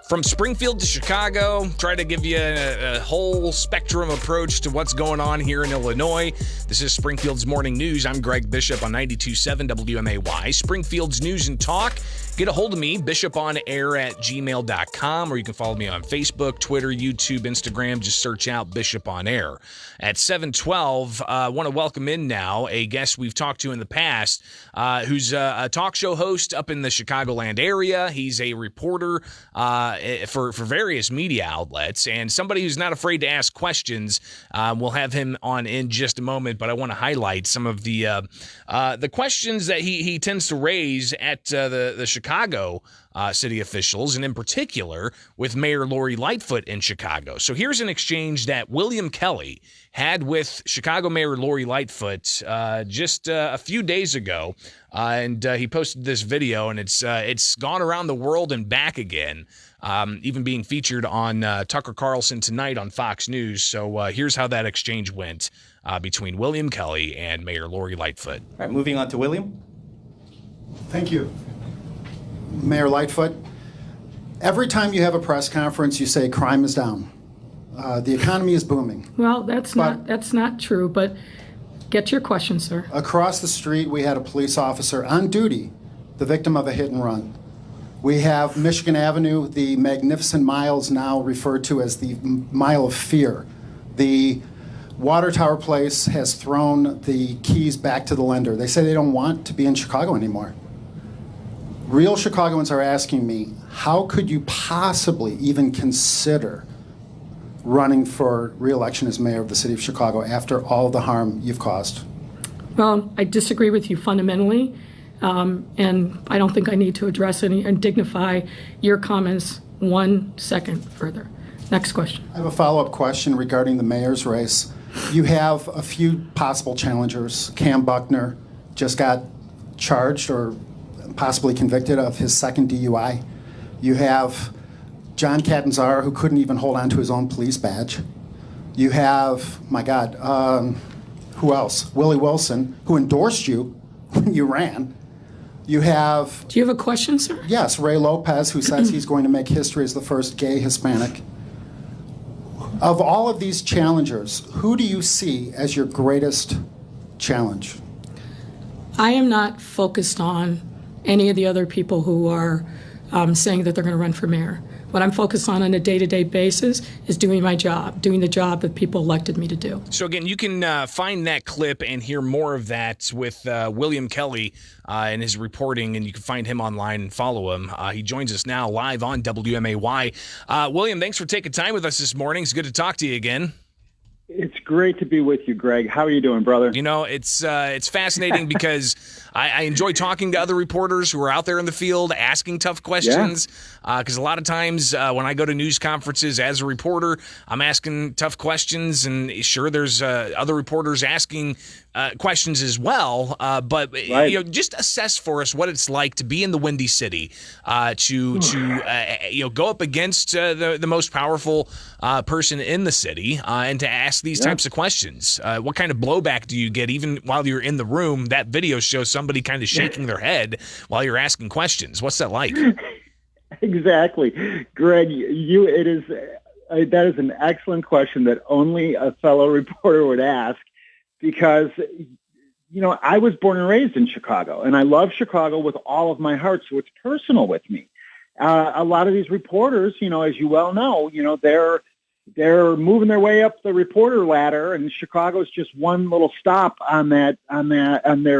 From Springfield to Chicago, try to give you a whole spectrum approach to what's going on here in Illinois. This is Springfield's Morning News. I'm Greg Bishop on 92.7 WMAY. Springfield's News and Talk. Get a hold of me, bishoponair@gmail.com, or you can follow me on Facebook, Twitter, YouTube, Instagram. Just search out Bishop on Air. At 7:12, I want to welcome in now a guest we've talked to in the past, who's a talk show host up in the Chicagoland area. He's a reporter for various media outlets, and somebody who's not afraid to ask questions. We'll have him on in just a moment, but I want to highlight some of the questions that he tends to raise at the Chicago city officials, and in particular with Mayor Lori Lightfoot in Chicago. So here's an exchange that William Kelly had with Chicago Mayor Lori Lightfoot just a few days ago, and he posted this video, and it's gone around the world and back again, even being featured on Tucker Carlson tonight on Fox News. So here's how that exchange went between William Kelly and Mayor Lori Lightfoot. All right, moving on to William. Thank you. Mayor Lightfoot, every time you have a press conference, you say crime is down. The economy is booming. Well, that's not true, but get your question, sir. Across the street, we had a police officer on duty, the victim of a hit and run. We have Michigan Avenue, the magnificent miles now referred to as the Mile of Fear. The Water Tower Place has thrown the keys back to the lender. They say they don't want to be in Chicago anymore. Real Chicagoans are asking me, how could you possibly even consider running for re-election as mayor of the city of Chicago after all the harm you've caused? Well, I disagree with you fundamentally, and I don't think I need to address and dignify your comments 1 second further. Next question. I have a follow-up question regarding the mayor's race. You have a few possible challengers. Cam Buckner just got charged or possibly convicted of his second DUI. You have John Catanzaro, who couldn't even hold on to his own police badge. You have, my God, who else? Willie Wilson, who endorsed you when you ran. You have... Do you have a question, sir? Yes, Ray Lopez, who says he's going to make history as the first gay Hispanic. Of all of these challengers, who do you see as your greatest challenge? I am not focused on any of the other people who are saying that they're going to run for mayor. What I'm focused on a day-to-day basis is doing my job, doing the job that people elected me to do. So again, you can find that clip and hear more of that with William Kelly and his reporting, and you can find him online and follow him. He joins us now live on WMAY. William, thanks for taking time with us this morning. It's good to talk to you again. It's great to be with you, Greg. How are you doing, brother? You know, it's fascinating because I enjoy talking to other reporters who are out there in the field asking tough questions. Because a lot of times when I go to news conferences as a reporter, I'm asking tough questions, and sure, there's other reporters asking questions as well. But right. Just assess for us what it's like to be in the Windy City, to go up against the most powerful person in the city, and to ask these types of questions. What kind of blowback do you get even while you're in the room? That video shows somebody kind of shaking their head while you're asking questions. What's that like? Exactly. Greg, that is an excellent question that only a fellow reporter would ask, because, I was born and raised in Chicago, and I love Chicago with all of my heart, so it's personal with me. A lot of these reporters, as you well know, they're moving their way up the reporter ladder, and Chicago's just one little stop on their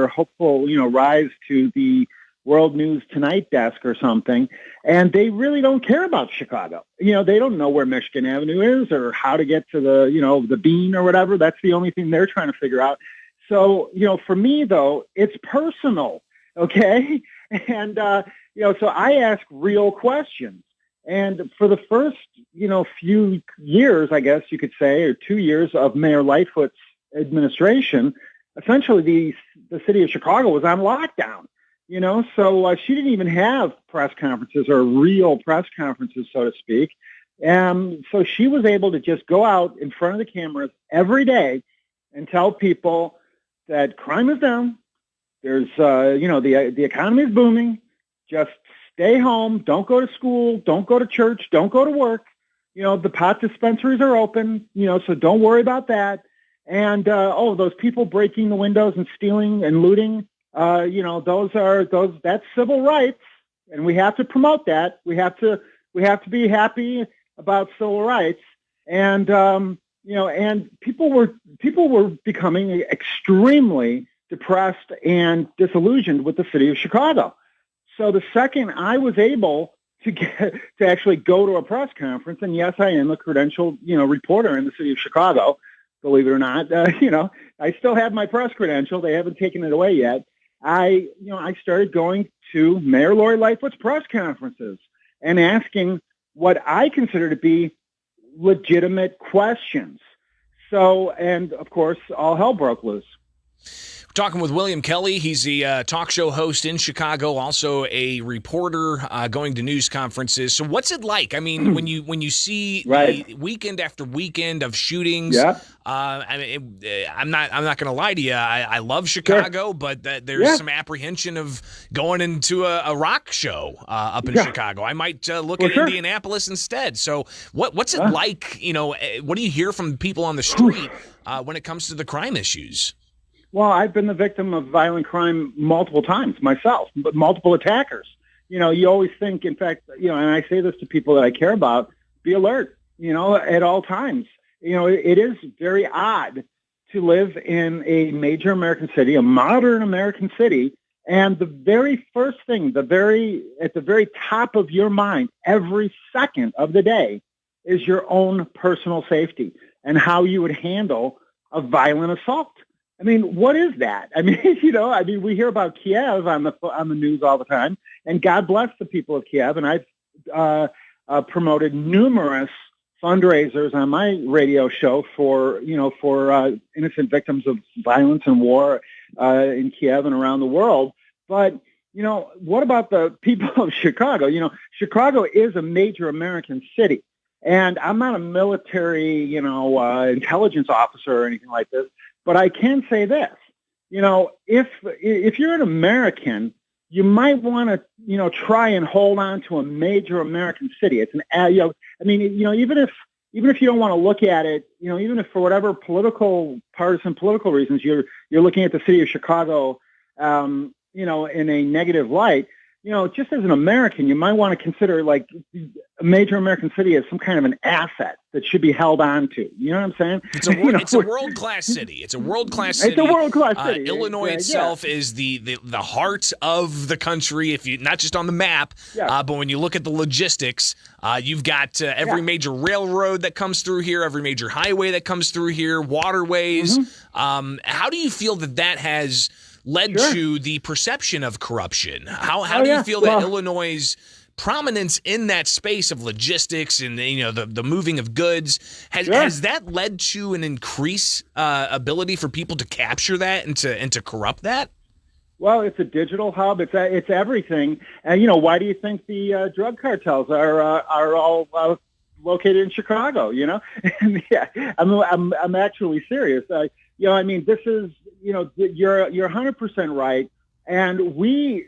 hopeful, rise to the World News Tonight desk or something. And they really don't care about Chicago. They don't know where Michigan Avenue is or how to get to the Bean or whatever. That's the only thing they're trying to figure out. So, for me though, it's personal. Okay. And, so I ask real questions. And for the first, few years, I guess you could say, or 2 years of Mayor Lightfoot's administration, essentially the city of Chicago was on lockdown, so she didn't even have press conferences or real press conferences, so to speak. So she was able to just go out in front of the cameras every day and tell people that crime is down. There's, the economy is booming. Just stay home, don't go to school, don't go to church, don't go to work. The pot dispensaries are open, so don't worry about that. And, those people breaking the windows and stealing and looting, that's civil rights, and we have to promote that. We have to be happy about civil rights. And, and people were becoming extremely depressed and disillusioned with the city of Chicago. So the second I was able to actually go to a press conference, and yes, I am a credentialed, reporter in the city of Chicago, believe it or not, I still have my press credential. They haven't taken it away yet. I started going to Mayor Lori Lightfoot's press conferences and asking what I consider to be legitimate questions. So, and of course, all hell broke loose. Talking with William Kelly. He's the talk show host in Chicago, also a reporter going to news conferences. So what's it like? I mean, when you see the weekend after weekend of shootings, I'm not going to lie to you. I love Chicago, but there's some apprehension of going into a rock show up in Chicago. I might look at Indianapolis instead. So what's it like? What do you hear from people on the street when it comes to the crime issues? Well, I've been the victim of violent crime multiple times myself, but multiple attackers. You always think, in fact, and I say this to people that I care about, be alert, at all times. It is very odd to live in a major American city, a modern American city, and the very first thing, at the very top of your mind, every second of the day, is your own personal safety and how you would handle a violent assault. I mean, what is that? I mean, we hear about Kiev on the news all the time, and God bless the people of Kiev. And I've promoted numerous fundraisers on my radio show for innocent victims of violence and war in Kiev and around the world. But what about the people of Chicago? Chicago is a major American city, and I'm not a military, intelligence officer or anything like this. But I can say this, if you're an American, you might want to, try and hold on to a major American city. It's even if you don't want to look at it, even if for whatever partisan political reasons you're looking at the city of Chicago, in a negative light, just as an American, you might want to consider like a major American city as some kind of an asset that should be held on to. You know what I'm saying? It's a world-class city. It's a world-class city. It's a world-class city. Illinois itself is the heart of the country, if you not just on the map, but when you look at the logistics, you've got every major railroad that comes through here, every major highway that comes through here, waterways. How do you feel that has led to the perception of corruption? How do you feel that Illinois' prominence in that space of logistics and the moving of goods has that led to an increased ability for people to capture that and to corrupt that? Well, it's a digital hub. It's everything. And why do you think the drug cartels are all located in Chicago? And, I'm actually serious. This is you're 100% right. And we,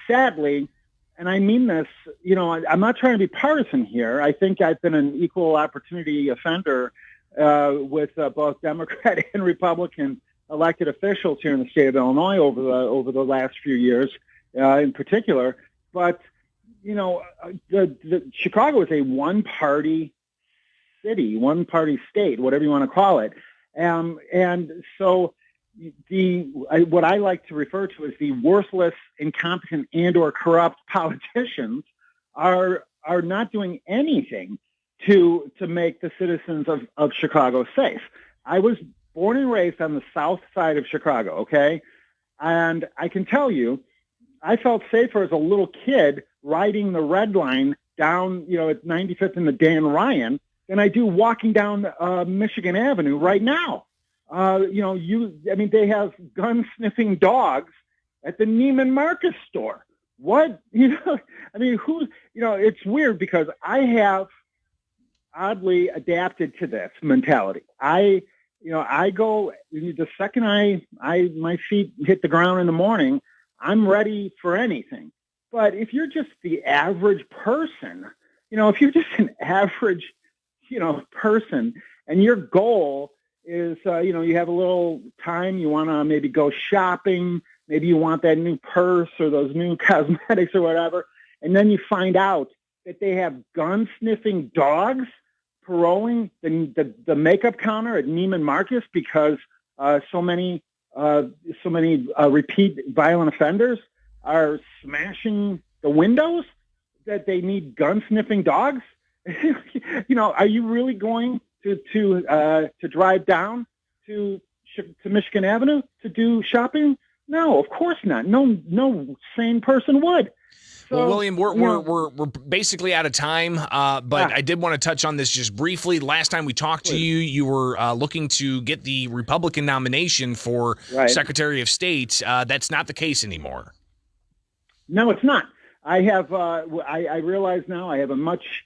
sadly, and I mean this, I'm not trying to be partisan here. I think I've been an equal opportunity offender with both Democrat and Republican elected officials here in the state of Illinois over the last few years, in particular. But the Chicago is a one-party city, one-party state, whatever you want to call it, and so what I like to refer to as the worthless, incompetent, and/or corrupt politicians are not doing anything to make the citizens of Chicago safe. I was born and raised on the south side of Chicago, okay? And I can tell you, I felt safer as a little kid riding the red line down, at 95th and the Dan Ryan than I do walking down Michigan Avenue right now. They have gun-sniffing dogs at the Neiman Marcus store. What? It's weird because I have oddly adapted to this mentality. I go, the second my feet hit the ground in the morning, I'm ready for anything. But if you're just the average person, if you're just an average, person, and your goal is, you have a little time, you want to maybe go shopping, maybe you want that new purse or those new cosmetics or whatever, and then you find out that they have gun-sniffing dogs paroling the makeup counter at Neiman Marcus because so many repeat violent offenders are smashing the windows, that they need gun-sniffing dogs. Are you really going to drive down to Michigan Avenue to do shopping? No, of course not. No sane person would. So, well, William, we're basically out of time, but I did want to touch on this just briefly. Last time we talked to you, you were looking to get the Republican nomination for Secretary of State. That's not the case anymore. No, it's not. I have. I realize now I have a much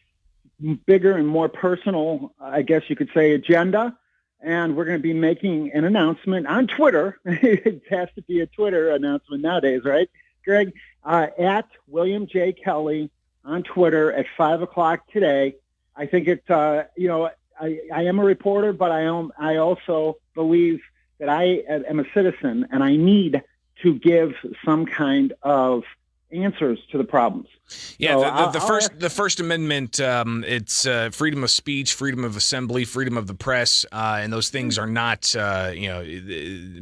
bigger and more personal, I guess you could say, agenda, and we're going to be making an announcement on Twitter. It has to be a Twitter announcement nowadays, right, Greg? At William J. Kelly on Twitter at 5:00 today. I think it's, I am a reporter, but I also believe that I am a citizen and I need to give some kind of answers to the problems. Yeah, so the First Amendment, it's freedom of speech, freedom of assembly, freedom of the press, and those things are not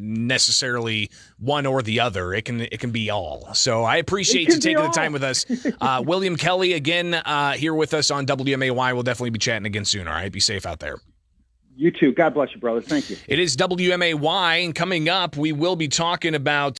necessarily one or the other. It can be all. So I appreciate you taking the time with us. William Kelly, again, here with us on WMAY. We'll definitely be chatting again soon. All right, be safe out there. You too. God bless you, brother. Thank you. It is WMAY, and coming up, we will be talking about